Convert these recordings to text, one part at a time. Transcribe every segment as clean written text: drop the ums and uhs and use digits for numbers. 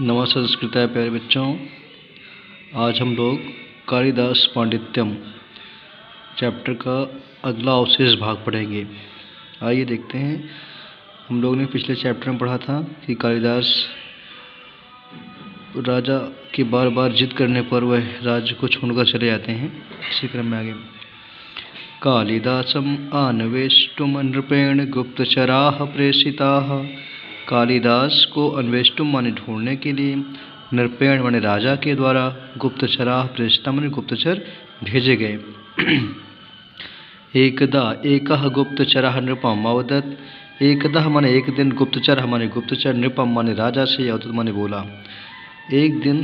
नमस्कार संस्कृत प्यारे बच्चों, आज हम लोग कालिदास पांडित्यम चैप्टर का अगला अवशेष भाग पढ़ेंगे। आइए देखते हैं। हम लोग ने पिछले चैप्टर में पढ़ा था कि कालिदास राजा की बार बार जिद करने पर वह राज्य को छोड़कर चले जाते हैं। इसी क्रम में आगे कालिदासम अन्वेष्टुम नृपेण गुप्तचराः प्रेषिताः। कालिदास को अन्वेष्टुम माने ढूंढने के लिए, नृपेण माने राजा के द्वारा, गुप्तचराः प्रेषिता माने गुप्तचर भेजे गए। एकदा एकः गुप्तचरः नृपम अवदत्। एकदा माने एक दिन, गुप्तचर माने गुप्तचर, नृपम माने राजा से, अवदत् माने बोला। एक दिन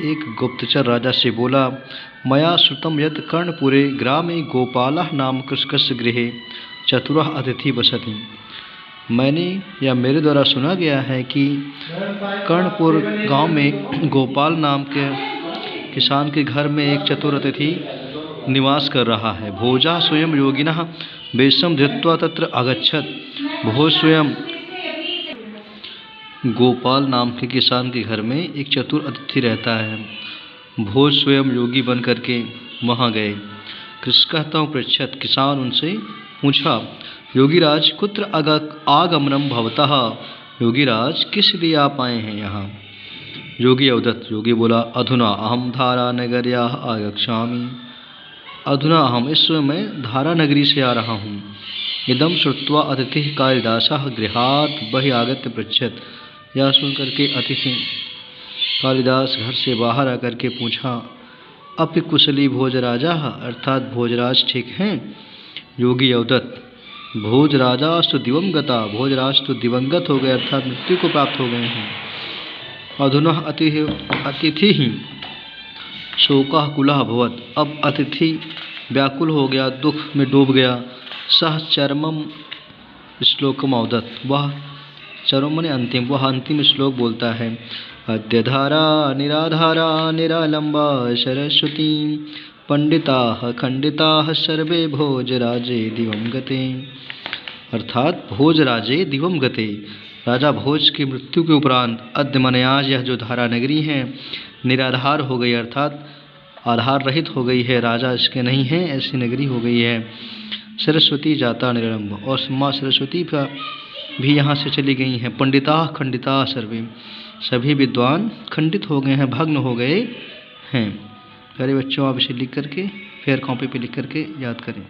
एक गुप्तचर राजा से बोला, मया श्रुतं यत् कर्णपुरे ग्रामे गोपालः नाम कृषकस्य गृहे चतुरः अतिथि वसति। मैंने या मेरे द्वारा सुना गया है कि कर्णपुर गांव में गोपाल नाम के किसान के घर में एक चतुर अतिथि निवास कर रहा है। भोजः स्वयं योगिनः वेशं धृत्वा तत्र अगच्छत्। भोज स्वयं गोपाल नाम के किसान के घर में एक चतुर अतिथि रहता है। भोज स्वयं योगी बन करके वहाँ गए। कृषकः तं पृच्छत्। किसान उनसे पूछा, योगीराज कुत्र आगमनम भवतः। योगीराज किस लिए आप आए हैं यहाँ। योगी अवदत्। योगी बोला, अधुना अहम धारा नगर्याः आगच्छामि। अधुना अहम, इस समय मैं धारा नगरी से आ रहा हूँ। इदं श्रुत्वा अतिथिः कालिदासः गृहात् बहिः आगत्य पृच्छत्। यह सुनकर के अतिथि कालिदास घर से बाहर आकर के पूछा, अपि कुशली भोजराजा, अर्थात भोजराज ठीक हैं। योगी अवदत्। भोजराजास्तु दिवंगता। भोजराज तो दिवंगत हो गए, अर्थात मृत्यु को प्राप्त हो गए हैं। अधुना अतिथि शोकः कुलः अभवत्। अब अतिथि व्याकुल हो गया, दुख में डूब गया। सह चरमम श्लोकम अवदत्। वह चरम माने अंतिम, वह अंतिम श्लोक बोलता है, अद्यधारा निराधारा निरालंबा सरस्वती पंडिताः खंडिताः सर्वे भोजराजे दिवंगते। अर्थात भोजराजे दिवंगते, राजा भोज की मृत्यु के उपरांत अद्य माने आज यह जो धारा नगरी है निराधार हो गई, अर्थात आधार रहित हो गई है, राजा इसके नहीं है, ऐसी नगरी हो गई है। सरस्वती जाता निरालंब, और माँ सरस्वती भी यहाँ से चली गई हैं। पंडिताः खंडिताः सर्वे, सभी विद्वान खंडित हो गए हैं, भग्न हो गए हैं। प्यारे बच्चों, आप इसे लिख करके फिर कॉपी पे लिख करके याद करें।